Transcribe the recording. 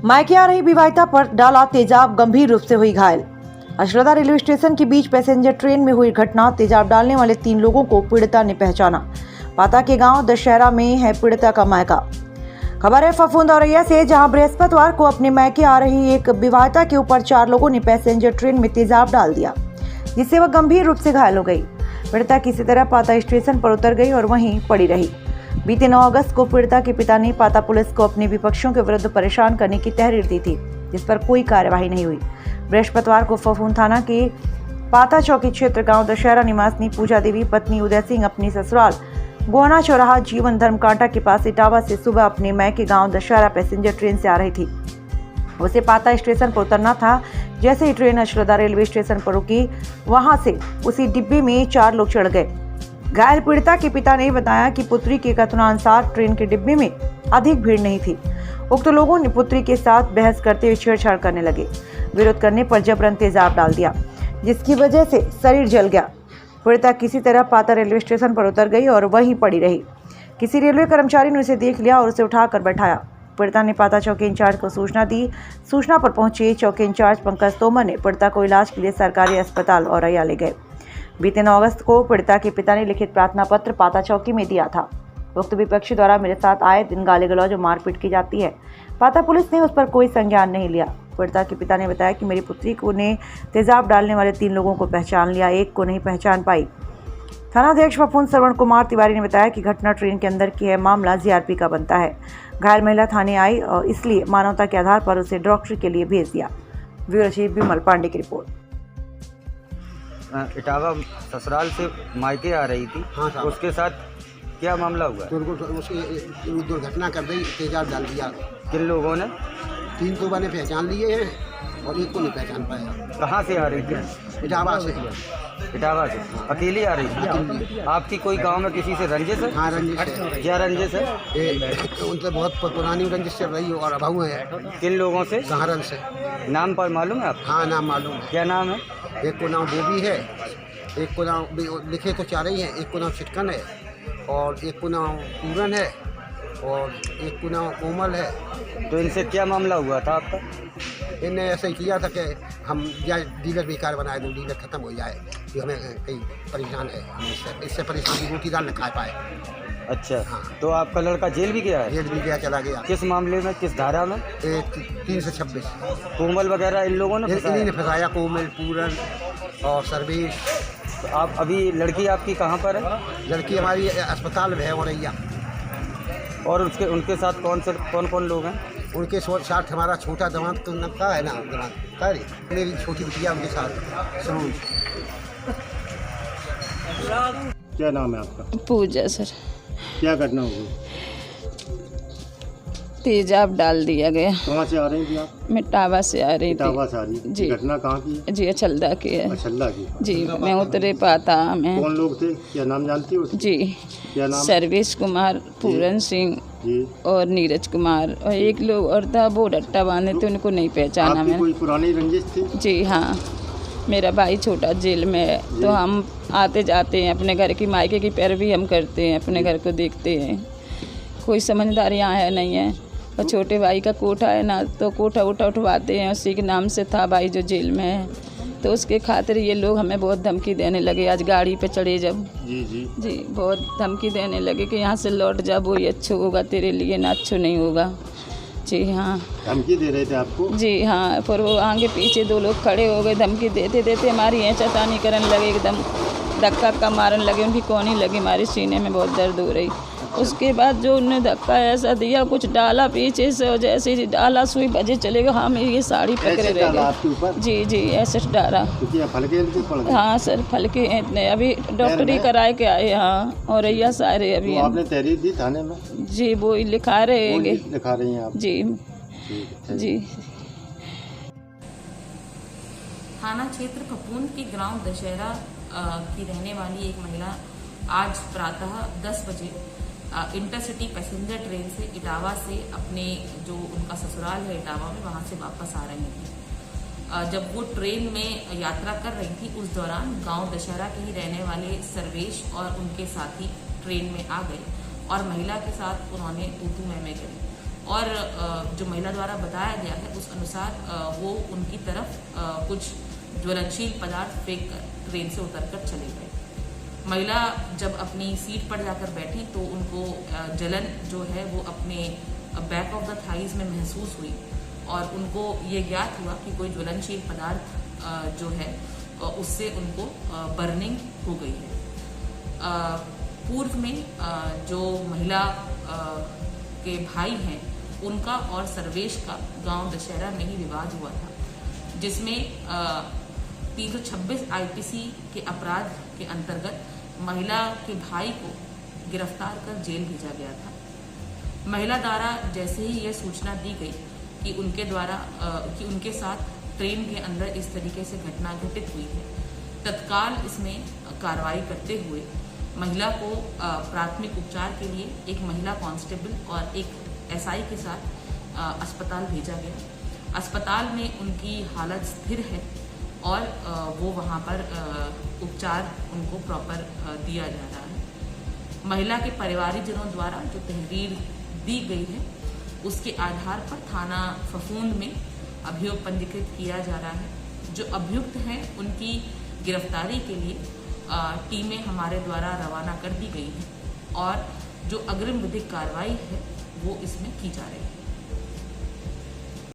मायके आ रही विवाहिता पर डाला तेजाब, गंभीर रूप से हुई घायल। अशरदा रेलवे स्टेशन के बीच पैसेंजर ट्रेन में हुई घटना। तेजाब डालने वाले 3 लोगों को पीड़िता ने पहचाना। पाता के गांव दशहरा में है पीड़िता का मायका। खबर है फफूंद औरैया से, जहां बृहस्पतिवार को अपने मायके आ रही एक विवाहिता के ऊपर 4 लोगों ने पैसेंजर ट्रेन में तेजाब डाल दिया, जिससे वह गंभीर रूप से घायल हो गई। पीड़िता किसी तरह पाता स्टेशन पर उतर गई और वहीं पड़ी रही। बीते 9 अगस्त को पीड़िता के पिता ने पाता पुलिस को अपने विपक्षियों के विरुद्ध परेशान करने की तहरीर दी थी, जिस पर कोई कार्यवाही नहीं हुई। बृहस्पतिवार को फफूंद थाना के पाता चौकी क्षेत्र गांव दशहरा निवासी पूजा देवी पत्नी उदय सिंह अपनी ससुराल गोहना चौराहा जीवन धर्म कांटा के पास इटावा से सुबह अपने मायके गांव दशहरा पैसेंजर ट्रेन से आ रही थी। उसे पाता स्टेशन पर उतरना था। जैसे ही ट्रेन अशरदा रेलवे स्टेशन पर रुकी, वहां से उसी डिब्बे में 4 लोग चढ़ गए। घायल पीड़िता के पिता ने बताया कि पुत्री के कथनानुसार ट्रेन के डिब्बे में अधिक भीड़ नहीं थी। उक्त लोगों ने पुत्री के साथ बहस करते हुए छेड़छाड़ करने लगे। विरोध करने पर जबरन तेजाब डाल दिया, जिसकी वजह से शरीर जल गया। पीड़िता किसी तरह पाता रेलवे स्टेशन पर उतर गई और वहीं पड़ी रही। किसी रेलवे कर्मचारी ने उसे देख लिया और उसे उठाकर बैठाया। पीड़िता ने पाता चौकी इंचार्ज को सूचना दी। सूचना पर पहुंचे चौकी इंचार्ज पंकज तोमर ने पीड़िता को इलाज के लिए सरकारी अस्पताल औरैया ले गए। बीते 9 अगस्त को पीड़िता के पिता ने लिखित प्रार्थना पत्र पाता चौकी में दिया था। उक्त विपक्षी द्वारा मेरे साथ आए दिन गाली गलौज और मारपीट की जाती है। पाता पुलिस ने उस पर कोई संज्ञान नहीं लिया। पीड़िता के पिता ने बताया कि मेरी पुत्री को ने तेजाब डालने वाले 3 लोगों को पहचान लिया, एक को नहीं पहचान पाई। थानाध्यक्ष फफूंद श्रवण कुमार तिवारी ने बताया कि घटना ट्रेन के अंदर की है, मामला जीआरपी का बनता है। घायल महिला थाने आई और इसलिए मानवता के आधार पर उसे डॉक्टर के लिए भेज दिया। ब्यूरो चीफ विमल पांडे की रिपोर्ट। इटावा ससुराल से मायके आ रही थी। हाँ साहब। उसके साथ क्या मामला हुआ? तो उनको उसकी दुर्घटना कर दी, तेजाब डाल दिया। किन लोगों ने? 3 तो मैंने पहचान लिए हैं और एक को नहीं पहचान पाया। कहाँ से आ रही थी? इटावा से। इटावा से अकेली आ रही थी? आपकी कोई गांव में किसी से रंजिश है? हाँ, रंजिश है। क्या रंजिश है? उनसे बहुत पुरानी रंजिश चल रही है और अभाव है। किन लोगों से? सहारन से। नाम पर मालूम है आप? हाँ, नाम मालूम है। क्या नाम है? एक को नाम बोबी है, एक को नाम लिखे तो 4 ही हैं, एक को नाम छिटकन है और एक को नाम पूरन है और एक को नाम कोमल है। तो इनसे क्या मामला हुआ था आपका? इनने ऐसा ही किया था कि हम या डीलर बेकार बनाए दो, डीलर खत्म हो जाए, कि हमें कहीं परेशान है, हम इससे परेशान रोटी दाल न खा पाए। अच्छा। हाँ। तो आपका लड़का जेल भी गया है? जेल भी गया, चला गया। किस मामले में, किस धारा में? 326। कोमल वगैरह इन लोगों ने इन्हीं ने फंसाया, कोमल, पूरन और सर्वेश। तो आप अभी लड़की आपकी कहाँ पर है? लड़की हमारी अस्पताल में है औरैया। और उनके साथ कौन कौन लोग हैं? उनके साथ हमारा छोटा दामाद तो नक्का है ना, दामाद सारी मेरी छोटी बिटिया उनके साथ सरोज। क्या नाम है आपका? पूजा सर। क्या घटना हुई? तेजाब डाल दिया गया। कहाँ से आ रही थी आप? मैं इटावा से आ रही इटावा से आ रही? जी। घटना कहाँ की है? जी, अछलदा की है। अछलदा की? जी, मैं उतरे पाता में। कौन लोग थे? क्या नाम जानती हो? जी, क्या नाम? सर्वेश कुमार, पूरन सिंह और नीरज कुमार, और एक लोग और था, वो डट्टा बांधे थे, उनको नहीं पहचाना मैंने। कोई पुरानी रंजिश थी? जी हाँ, मेरा भाई छोटा जेल में है, तो हम आते जाते हैं अपने घर की, मायके की पैरवी हम करते हैं, अपने घर को देखते हैं। कोई समझदारी यहाँ है नहीं है। और छोटे भाई का कोठा है ना, तो कोठा वोठा उठवाते हैं, उसी के नाम से था भाई जो जेल में है, तो उसके खातिर ये लोग हमें बहुत धमकी देने लगे। आज गाड़ी पे चढ़े जब जी बहुत धमकी देने लगे कि यहाँ से लौट जा, वो ही अच्छा होगा तेरे लिए, ना अच्छा नहीं होगा। जी हाँ, धमकी दे रहे थे आपको? जी हाँ, फिर वो आगे पीछे 2 लोग खड़े हो गए, धमकी देते देते हमारी चतानी करने लगे, एकदम धक्का का मारने लगे। उनकी कोनी लगी, हमारे सीने में बहुत दर्द हो रही। उसके बाद जो उन्होंने धक्का ऐसा दिया, कुछ डाला पीछे से, और जैसे ही डाला सुई बजे चलेगा। हाँ, मेरी ये साड़ी पकड़े रह गए। जी जी, ऐसे डाला। हाँ सर, फलके इतने। अभी डॉक्टरी कराए के आए। हाँ, और औरैया सारे अभी। आपने तहरीर दी थाने में? जी, वो ही लिखा रहे हैं। लिखा रही हैं आप? जी जी। थाना क्षेत्र फफूंद के ग्राम दशहरा की रहने वाली एक महिला आज प्रातः 10 बजे इंटरसिटी पैसेंजर ट्रेन से इटावा से अपने जो उनका ससुराल है इटावा में, वहां से वापस आ रही थी। जब वो ट्रेन में यात्रा कर रही थी, उस दौरान गांव दशहरा के ही रहने वाले सर्वेश और उनके साथी ट्रेन में आ गए और महिला के साथ उन्होंने तू मैं करी। और जो महिला द्वारा बताया गया है उस अनुसार वो उनकी तरफ कुछ ज्वलनशील पदार्थ फेंक कर ट्रेन से उतरकर चले गए। महिला जब अपनी सीट पर जाकर बैठी तो उनको जलन जो है वो अपने बैक ऑफ द थाइज में महसूस हुई और उनको ये ज्ञात हुआ कि कोई ज्वलनशील पदार्थ जो है उससे उनको बर्निंग हो गई है। पूर्व में जो महिला के भाई हैं उनका और सर्वेश का गांव दशहरा में ही विवाद हुआ था, जिसमें 326 आईपीसी के अपराध के अंतर्गत महिला के भाई को गिरफ्तार कर जेल भेजा गया था। महिला द्वारा जैसे ही यह सूचना दी गई कि उनके साथ ट्रेन के अंदर इस तरीके से घटना घटित हुई है, तत्काल इसमें कार्रवाई करते हुए महिला को प्राथमिक उपचार के लिए एक महिला कांस्टेबल और एक एसआई के साथ अस्पताल भेजा गया। अस्पताल में उनकी हालत स्थिर है और वो वहाँ पर उपचार उनको प्रॉपर दिया जा रहा है। महिला के परिवारजनों द्वारा जो तहरीर दी गई है उसके आधार पर थाना फफूंद में अभियोग पंजीकृत किया जा रहा है। जो अभियुक्त हैं उनकी गिरफ्तारी के लिए टीमें हमारे द्वारा रवाना कर दी गई हैं और जो अग्रिम विधिक कार्रवाई है वो इसमें की जा रही है।